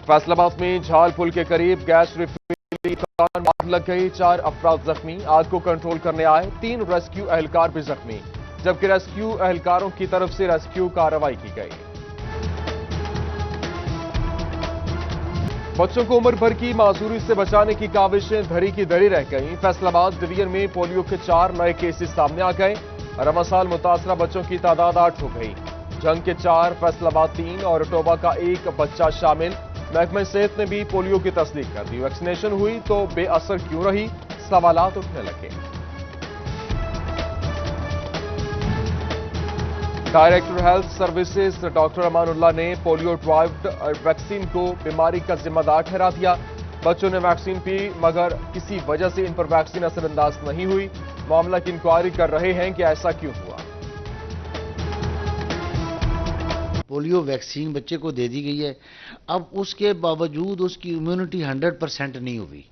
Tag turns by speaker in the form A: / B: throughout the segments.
A: फैसला आबाद में झाल पुल के करीब गैस रिफिल दुकान में आग लग गई, 4 अफराद जख्मी। आग को कंट्रोल करने आए 3 रेस्क्यू एहलकार भी जख्मी, जबकि रेस्क्यू एहलकारों की तरफ से रेस्क्यू कार्रवाई की गई। बच्चों को उम्र भर की माजूरी से बचाने की काविशें धरी की धरी रह गईं। फैसलाबाद डिवीजन में पोलियो के 4 नए केसेस सामने आ गए। रवा साल मुतासरा बच्चों की तादाद 8 हो गई। जंग के 4, फैसलाबाद 3 और टोबा का 1 बच्चा शामिल। महकमा सेहत ने भी पोलियो की तस्दीक कर दी। वैक्सीनेशन हुई तो बेअसर क्यों रही, सवालात उठने लगे। Director health services doctor Amanullah ने पोलियो ड्राइव्ड वैक्सीन को बीमारी का जिम्मेदार ठहरा दिया। बच्चों ने वैक्सीन पी मगर किसी वजह से इन पर वैक्सीन असरअंदाज नहीं हुई। मामला की इंक्वायरी कर रहे हैं कि ऐसा क्यों हुआ।
B: पोलियो वैक्सीन बच्चे को दे दी गई है, अब उसके बावजूद उसकी इम्यूनिटी 100% नहीं हुई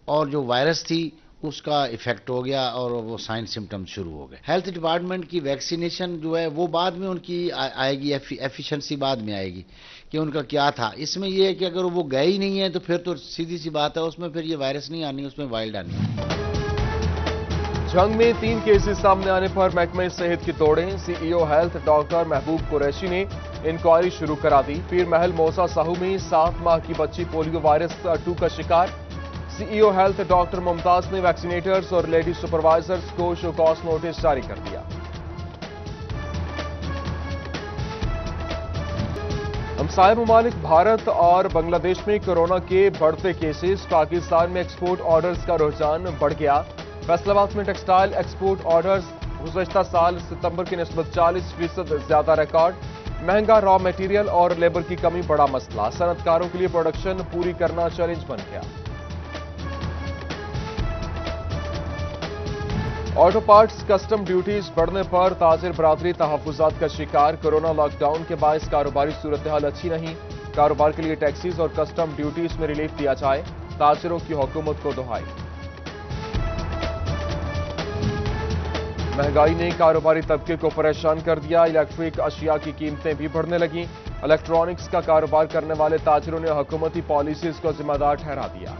B: और जो वायरस थी उसका इफेक्ट हो गया और वो साइन सिम्टम्स शुरू हो गए। हेल्थ डिपार्टमेंट की वैक्सीनेशन जो है वो बाद में उनकी आएगी, एफिशिएंसी बाद में आएगी कि उनका क्या था। इसमें ये है कि अगर वो गए ही नहीं है तो फिर तो सीधी सी बात है, उसमें फिर ये वायरस नहीं आनी, उसमें वाइल्ड आनी।
A: जंग में 3 केसेस सामने आने पर महकमे सेहत की तोड़ें। सीईओ हेल्थ डॉक्टर महबूब कुरैशी ने इंक्वायरी शुरू करा दी। पीर महल मौसा साहू में 7 माह की बच्ची पोलियो वायरस 2 का शिकार। सीईओ हेल्थ डॉक्टर मुमताज ने वैक्सीनेटर्स और लेडी सुपरवाइजर्स को शो कॉज नोटिस जारी कर दिया। हमसाय ममालिक भारत और बांग्लादेश में कोरोना के बढ़ते केसेस। पाकिस्तान में एक्सपोर्ट ऑर्डर्स का रुझान बढ़ गया। फैसलाबाद में टेक्सटाइल एक्सपोर्ट ऑर्डर्स गुज़श्ता साल सितंबर की निस्बत 40% ज्यादा रिकॉर्ड। महंगा रॉ मटेरियल और लेबर की कमी बड़ा मसला। सनतकारों के लिए प्रोडक्शन पूरी करना चैलेंज बन गया। ऑटो पार्ट्स कस्टम ड्यूटीज बढ़ने पर ताजिर बरादरी तहफ्फुज़ात का शिकार। कोरोना लॉकडाउन के बायस कारोबारी सूरत हाल अच्छी नहीं। कारोबार के लिए टैक्सीज और कस्टम ड्यूटीज में रिलीफ दिया जाए, ताजिरों की हुकूमत को दुहाई। महंगाई ने कारोबारी तबके को परेशान कर दिया। इलेक्ट्रिक अशिया की कीमतें भी बढ़ने लगीं। इलेक्ट्रॉनिक्स का कारोबार करने वाले ताजिरों ने हुकूमती पॉलिसीज को जिम्मेदार ठहरा दिया।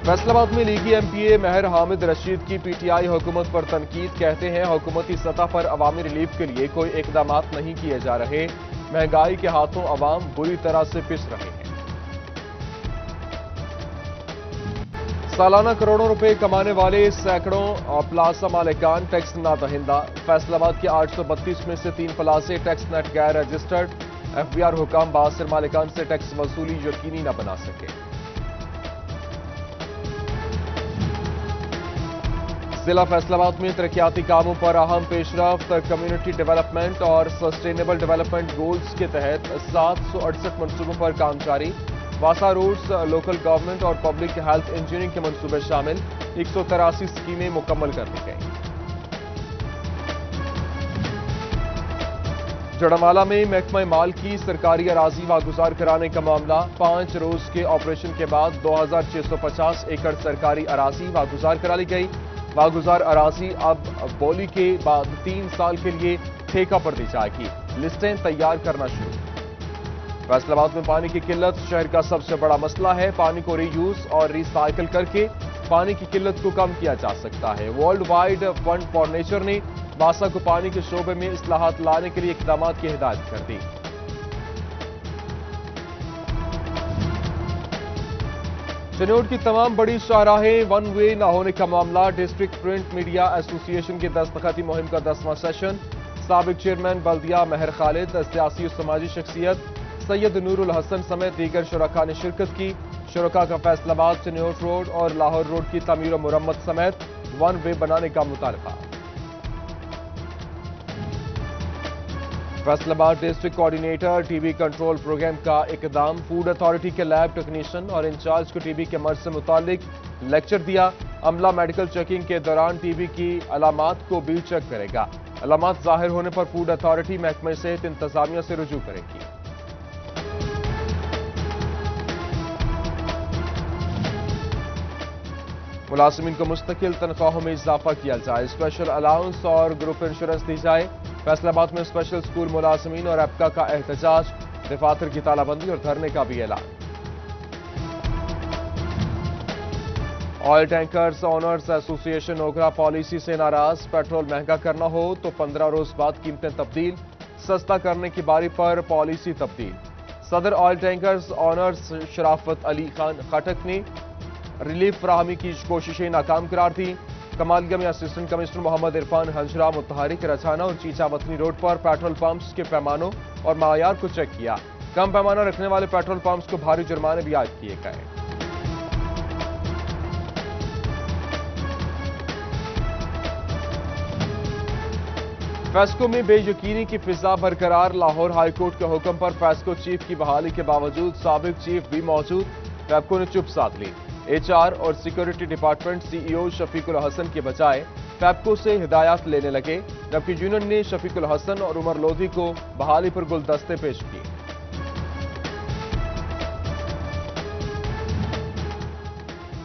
A: फैसलाबाद में लीगी एमपीए महर हामिद रशीद की पीटीआई हुकूमत पर तनकीद। कहते हैं हुकूमती सतह पर अवामी रिलीफ के लिए कोई इकदामात नहीं किए जा रहे। महंगाई के हाथों अवाम बुरी तरह से पिस रहे हैं। सालाना करोड़ों रुपए कमाने वाले सैकड़ों प्लाजा मालिकान टैक्स ना दहिंदा। फैसलाबाद के 832 में से 3 प्लाजे टैक्स नेट गैर रजिस्टर्ड। एफबीआर हुकाम बासिर मालिकान से टैक्स वसूली यकीनी न बना सके। जिला फैसलाबाद में तरक्याती कामों पर अहम पेशरफ्त। कम्युनिटी डेवलपमेंट और सस्टेनेबल डेवलपमेंट गोल्स के तहत 768 मनसूबों पर काम जारी। वासा रोड्स, लोकल गवर्नमेंट और पब्लिक हेल्थ इंजीनियरिंग के मनसूबे शामिल। 183 स्कीमें मुकम्मल कर दी गई। जड़ामाला में महकमा माल की सरकारी अराजी वागुजार कराने का मामला। 5 रोज के ऑपरेशन के बाद 2650 एकड़ सरकारी अराजी वागुजार करा ली गई। वागुजार अराजी अब बोली के बाद 3 साल के लिए ठेका पर दी जाएगी। लिस्टें तैयार करना शुरू। फैसलाबाद में पानी की किल्लत शहर का सबसे बड़ा मसला है। पानी को रीयूज और रिसाइकिल करके पानी की किल्लत को कम किया जा सकता है। World wide fund for nature ने वासा को पानी के शोबे में इस्लाहात लाने के लिए इकदाम की हिदायत कर दी। चनोट की तमाम बड़ी शाहराहें वन वे न होने का मामला। डिस्ट्रिक्ट प्रिंट मीडिया एसोसिएशन की दस्तखती मुहिम का 10वां सेशन। साबिक चेयरमैन बल्दिया महर खालिद, सियासी और समाजी शख्सियत सैयद नूरुल हसन समेत दीगर शुरका ने शिरकत की। शुरका का फैसलाबाद चनोट रोड और लाहौर रोड की तमीर और मुरम्मत समेत वन वे बनाने का मुतालबा। Faisalabad district coordinator TB control programme का इकदाम। फूड अथॉरिटी के लैब टेक्नीशियन और इंचार्ज को टीबी के मर्ज से मुतालिक लेक्चर दिया। अमला मेडिकल चेकिंग के दौरान टीबी की अलामात को भी चेक करेगा। अलामात जाहिर होने पर फूड अथॉरिटी महकमे सेहत इंतजामिया से रुजू करेगी। मुलाजिमीन को मुस्तकिल तनख्वाहों में इजाफा किया जाए। स्पेशल अलाउंस और ग्रुप इंश्योरेंस दी जाए। फैसलाबाद में स्पेशल स्कूल मुलाजमीन और एप्का का एहतजाज, दफातर की तालाबंदी और धरने का भी ऐलान। Oil tankers owners association OGRA policy से नाराज, पेट्रोल महंगा करना हो तो 15 रोज बाद कीमतें तब्दील, सस्ता करने की बारी पर पॉलिसी तब्दील। सदर ऑयल टैंकर्स ओनर्स शराफत अली खान खटक ने रिलीफ फराहमी की कोशिशें नाकाम करार दी। कमालिया में असिस्टेंट कमिश्नर मोहम्मद इरफान हंजरा मुतहरिक रचाना और चीचा वतनी रोड पर पेट्रोल पंप्स के पैमानों और मायार को चेक किया। कम पैमाना रखने वाले पेट्रोल पंप्स को भारी जुर्माने भी आयद किए गए। फैस्को में बेयकीनी की फिजा बरकरार, लाहौर हाईकोर्ट के हुक्म पर फैस्को चीफ की बहाली के बावजूद साबिक चीफ भी मौजूद, फैस्को ने चुप साध ली। एचआर और security department CEO Shafiqul Hasan के बजाय फैप्को से हिदायत लेने लगे, जबकि यूनियन ने शफीकुल हसन और उमर लोधी को बहाली पर गुलदस्ते पेश किए।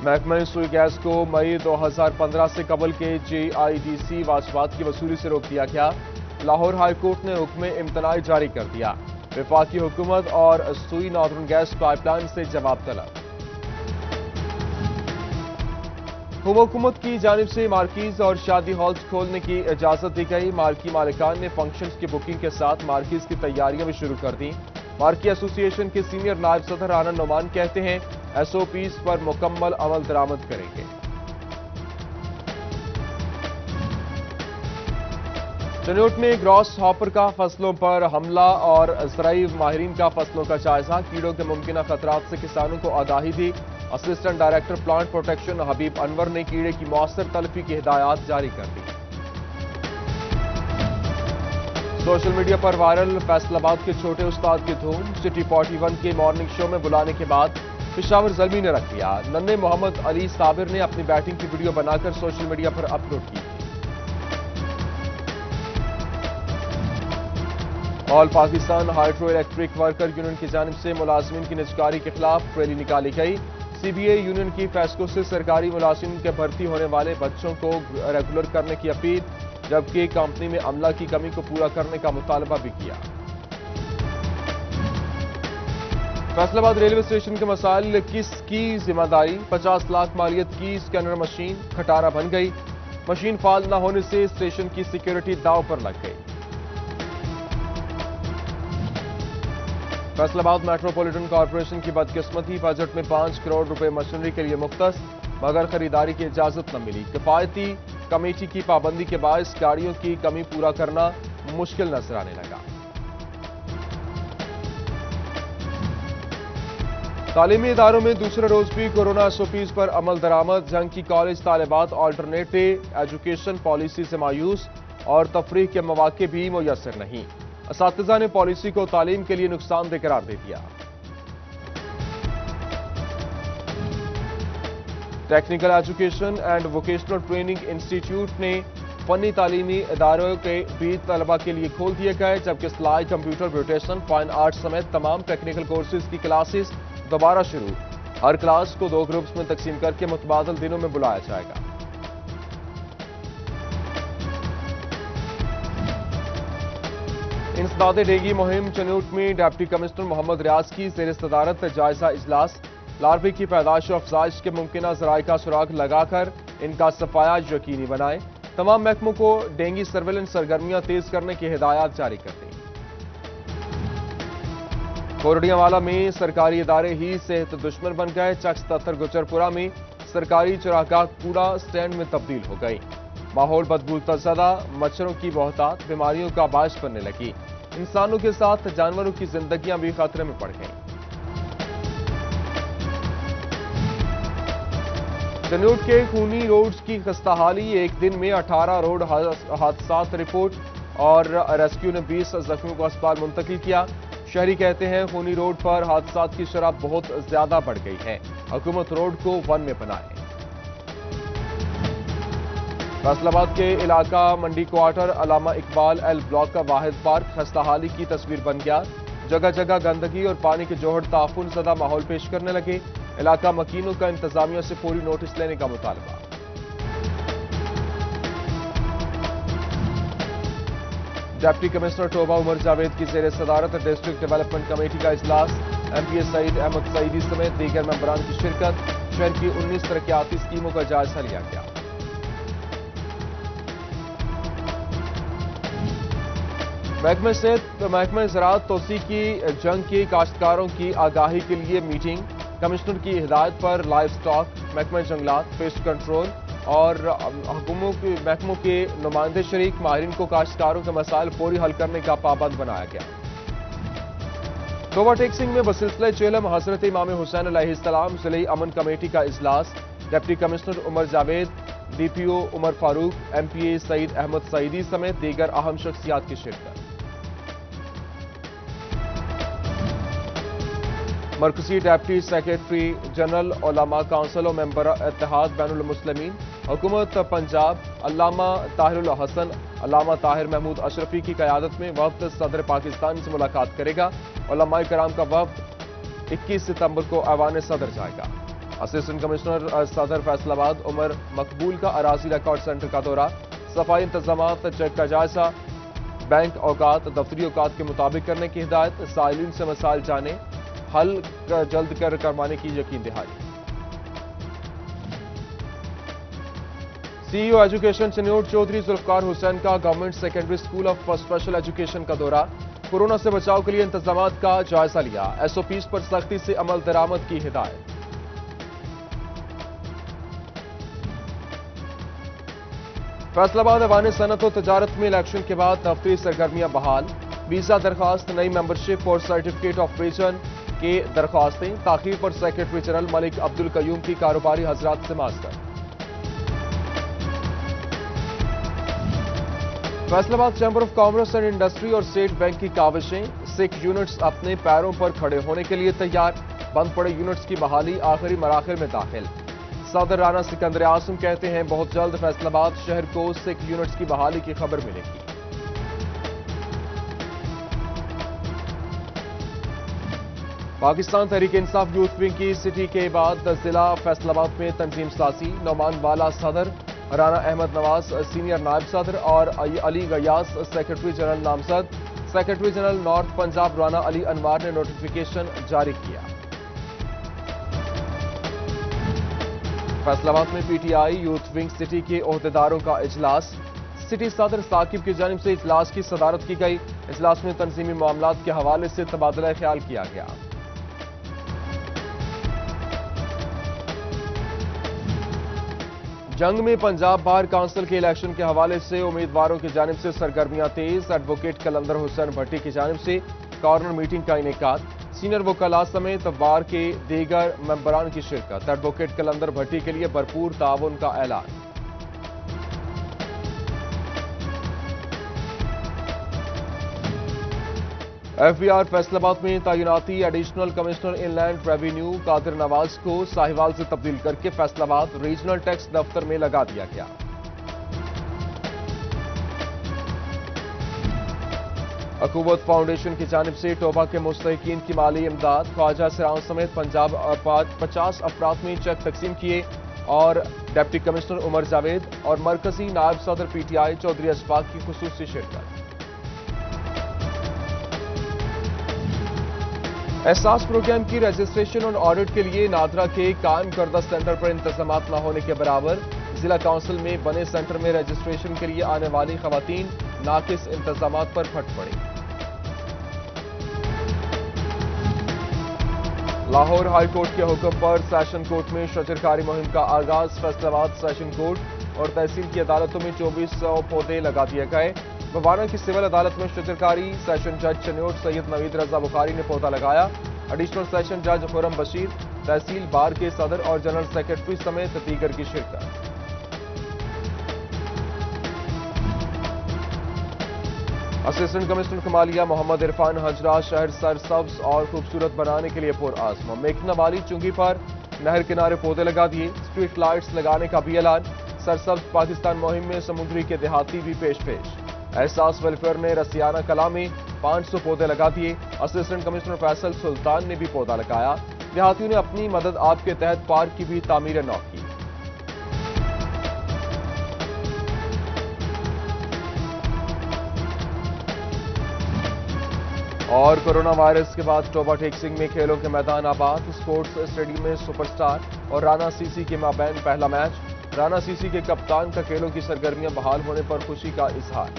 A: महकमा सुई गैस को मई 2015 से कबल के जीआईडीसी वाजबात की वसूली से रोक दिया गया। लाहौर हाईकोर्ट ने हुक्म इम्तनाई जारी कर दिया। वफाकी हुकूमत और सुई नॉर्दर्न गैस पाइपलाइन से जवाब तलब। हुकूमत की जानिब से मार्कीज और शादी हॉल्स खोलने की इजाजत दी गई। मार्की मालिकान ने फंक्शंस की बुकिंग के साथ मार्कीज की तैयारियां भी शुरू कर दी। मार्की एसोसिएशन के सीनियर नायब सदर आनंद नोमान कहते हैं एसओपीज पर मुकम्मल अमल दरामद करेंगे। चनोट में ग्रॉस हॉपर का फसलों पर हमला और ज़राई माहिरीन का फसलों का जायजा, कीड़ों के मुमकिन खतरात से किसानों को आगाही दी। असिस्टेंट डायरेक्टर प्लांट प्रोटेक्शन हबीब अनवर ने कीड़े की मौसर तलफी की हिदायत जारी कर दी। सोशल मीडिया पर वायरल फैसलाबाद के छोटे उस्ताद की धूम, सिटी 41 के मॉर्निंग शो में बुलाने के बाद पेशावर ज़ल्मी ने रख लिया। नन्हे मोहम्मद अली साबिर ने अपनी बैटिंग की वीडियो बनाकर सोशल मीडिया पर अपलोड की। All Pakistan hydro electric worker union की जानिब से मुलाजमीन की निजकारी के खिलाफ रैली निकाली गई। सीबीए यूनियन की फैस्को से सरकारी मुलाजिम के भर्ती होने वाले बच्चों को रेगुलर करने की अपील, जबकि कंपनी में अमला की कमी को पूरा करने का मुतालबा भी किया। फैसलाबाद रेलवे स्टेशन के मसाइल, किसकी जिम्मेदारी? 50 लाख मालियत की स्कैनर मशीन खटारा बन गई। मशीन फाल न होने से स्टेशन की सिक्योरिटी दांव पर लग गई। फैसलाबाद मेट्रोपॉलिटन कॉर्पोरेशन की बदकिस्मती, बजट में 5 करोड़ रुपए मशीनरी के लिए मुख्तस, मगर खरीदारी की इजाजत न मिली। किफायती कमेटी की पाबंदी के बायस गाड़ियों की कमी पूरा करना मुश्किल नजर आने लगा। तालीमी इदारों में दूसरे रोज भी कोरोना एसओपीज पर अमल दरामद, जंग की कॉलेज तालिबात ऑल्टरनेटिव एजुकेशन पॉलिसी से मायूस और तफरीह के मौके भी मुयसर नहीं। असातिज़ा ने पॉलिसी को तालीम के लिए नुकसानदेह करार दे दिया। Technical education and vocational training institute ने फनी तालीमी इदारों के भी तलबा के लिए खोल दिए गए, जबकि सिलाई, कंप्यूटर, ब्यूटेशन, फाइन आर्ट्स समेत तमाम टेक्निकल कोर्सेज की क्लासेस दोबारा शुरू। हर क्लास को 2 ग्रुप्स में तकसीम करके मुतबादल दिनों में बुलाया जाएगा। इंसदादे डेंगी मुहिम, चनोट में डिप्टी कमिश्नर मोहम्मद रियाज की ज़ेर सदारत जायजा इजलास। लार्वे की पैदाइश और अफजाइश के मुमकिन ज़राए का सुराग लगाकर इनका सफाया यकीनी बनाए। तमाम महकमों को डेंगी सर्वेलेंस सरगर्मियां तेज करने की हिदायत जारी कर दी। कोरडियावाला में सरकारी इदारे ही सेहत दुश्मन बन गए। चक्स तत्तर गुजरपुरा में सरकारी चरागाह कूड़ा स्टैंड में तब्दील हो गई। माहौल बदबूदारज़दा, मच्छरों की बहुतात बीमारियों का बायस बनने लगी। इंसानों के साथ जानवरों की जिंदगियां भी खतरे में पड़ गईं। चनोट के खूनी रोड्स की खस्ताहाली, एक दिन में 18 रोड हादसात रिपोर्ट और रेस्क्यू ने 20 जख्मियों को अस्पताल मुंतकिल किया। शहरी कहते हैं खूनी रोड पर हादसात की शरह बहुत ज्यादा बढ़ गई है, हुकूमत रोड को 1 में बनाए। फैसलाबाद के इलाका मंडी quarter Allama Iqbal L block का वाहिद पार्क खस्ताहाली की तस्वीर बन गया। जगह जगह गंदगी और पानी के जोहड़ ताफुन ज़दा माहौल पेश करने लगे। इलाका मकीनों का इंतजामिया से पूरी नोटिस लेने का मुतालबा। डिप्टी कमिश्नर टोबा उमर जावेद की जेर सदारत डिस्ट्रिक्ट डेवलपमेंट कमेटी का इजलास, एमपी सईद अहमद सईदी समेत दीगर मेंबरान की शिरकत। शहर की 19 तरक्याती स्कीमों का जायजा लिया गया। महकमे ज़राअत तोसी की जंग के काश्तकारों की आगाही के लिए मीटिंग, कमिश्नर की हिदायत पर लाइव स्टॉक, महकमे जंगलात, पेस्ट कंट्रोल और महकमों के नुमाइंदे शरीक, माहिरीन को काश्तकारों के मसाइल फौरी हल करने का पाबंद बनाया गया। तोबा टेक्सिंग में बसिलसिले चेलम हजरत इमाम हुसैन अलैहिस्सलाम ज़िले अमन कमेटी का इजलास, deputy commissioner Umar Javed, DPO Umar Farooq, MPA Saeed Ahmad Saeedi समेत दीगर अहम शख्सियात की शिरकत। मरकजी डिप्टी सेक्रेटरी जनरल उलमा काउंसिल और मेंबर इत्तेहाद बैनुल मुस्लिमीन हुकूमत पंजाब अल्लामा ताहिरुल हसन अल्लामा ताहिर महमूद अशरफी की क़यादत में वफ्द सदर पाकिस्तान से मुलाकात करेगा। उलमाए कराम का वफ्द 21 सितंबर को ऐवान सदर जाएगा। असिस्टेंट कमिश्नर सदर फैसलाबाद उमर मकबूल का अराजी रिकॉर्ड सेंटर का दौरा, सफाई इंतजामात चेक का जायजा, बैंक औकात दफ्तरी औकात के मुताबिक करने की हिदायत, साइलिन से मसाइल जाने हल जल्द करवाने की यकीन दहाई। सीईओ एजुकेशन चन्योट चौधरी जुल्फकार हुसैन का government secondary school of special education का दौरा, कोरोना से बचाव के लिए इंतजामात का जायजा लिया, एसओपीज पर सख्ती से अमल दरामद की हिदायत। फैसलाबाद ऐवान सनत और तजारत में इलेक्शन के बाद दफ्तरी सरगर्मियां बहाल, वीजा दरखास्त, नई मेंबरशिप और सर्टिफिकेट ऑफ रीजन के दरख्वास्तें, ताखीर पर सेक्रेटरी जनरल मलिक अब्दुल कयूम की कारोबारी हजरात से master. Faisalabad chamber of commerce and industry और स्टेट बैंक की काविशें, सिख यूनिट्स अपने पैरों पर खड़े होने के लिए तैयार, बंद पड़े यूनिट्स की बहाली आखिरी मराहिल में दाखिल। सदर राना सिकंदर आसिम कहते हैं बहुत जल्द फैसलाबाद शहर को सिख यूनिट्स की बहाली की खबर मिलेगी। पाकिस्तान तहरीक इंसाफ यूथ विंग की सिटी के बाद जिला फैसलाबाद में तंजीम साजी, नौमान वाला सदर, राना अहमद नवाज सीनियर नायब सदर और अली गयास सेक्रेटरी जनरल नामजद। Secretary general north Punjab Rana Ali Anwar ने नोटिफिकेशन जारी किया। फैसलाबाद में पीटीआई यूथ विंग सिटी के ओहदेदारों का इजलास, सिटी सदर साकिब की जानिब से इजलास की सदारत की गई। इजलास में तंजीमी मामलात के हवाले से तबादला ख्याल किया गया। जंग में पंजाब बार काउंसिल के इलेक्शन के हवाले से उम्मीदवारों की जानिब से सरगर्मियां तेज, एडवोकेट कलंदर हुसैन भट्टी की जानिब से कॉर्नर मीटिंग का इनेकाद, सीनियर वकला समेत बार के दीगर मेंबरान की शिरकत, एडवोकेट कलंदर भट्टी के लिए भरपूर ताउन का ऐलान। एफबीआर फैसलाबाद में तैनाती, additional commissioner inland revenue Qadir Nawaz को साहिवाल से तब्दील करके फैसलाबाद रीजनल टैक्स दफ्तर में लगा दिया गया। अकूवत फाउंडेशन की जानिब से टोबा के मुस्तहिकीन की माली इमदाद, ख्वाजा सिराउन समेत पंजाब 50 अफराद में चेक तकसीम किए और डिप्टी कमिश्नर उमर जावेद और मरकजी नायब सदर पीटीआई चौधरी अशफाक की खुसूसी शिरकत। एहसास प्रोग्राम की रजिस्ट्रेशन और ऑडिट के लिए नादरा के कायम करदा सेंटर पर इंतजामात न होने के बराबर, जिला काउंसिल में बने सेंटर में रजिस्ट्रेशन के लिए आने वाली खवातीन नाकिस इंतजामात पर फट पड़ी। लाहौर हाई कोर्ट के हुक्म पर सेशन कोर्ट में शजरकारी मुहिम का आगाज, फैसलाबाद सेशन कोर्ट और तहसील की अदालतों में 2400 पौधे लगा दिए गए। बवाना की सिविल अदालत में शजरकारी सेशन जज चन्योट सैयद नवीद रजा बुखारी ने पौधा लगाया। एडिशनल सेशन जज खुरम बशीर, तहसील बार के सदर और जनरल सेक्रेटरी समेत दीगर की शिरकत। असिस्टेंट कमिश्नर कमालिया मोहम्मद इरफान हजरा शहर सरसब्ज और खूबसूरत बनाने के लिए पुरआज़म, मेघना वाली चुंगी पर नहर किनारे पौधे लगा दिए। स्ट्रीट लाइट्स लगाने का भी ऐलान। सरसब्ज पाकिस्तान मुहिम में समुद्री के देहाती भी पेश। एहसास वेलफेयर ने रसियाना कला में 500 पौधे लगा दिए। असिस्टेंट कमिश्नर फैसल सुल्तान ने भी पौधा लगाया। देहातियों ने अपनी मदद आप के तहत पार्क की भी तामीर नौ की। اور کورونا وائرس کے بعد ٹوبہ ٹیک سنگھ میں کھیلوں کے میدان آباد، اسپورٹس اسٹیڈیم میں سپر سٹار اور رانا سی سی کے مابین پہلا میچ، رانا سی سی کے کپتان کا کھیلوں کی سرگرمیاں بحال ہونے پر خوشی کا اظہار۔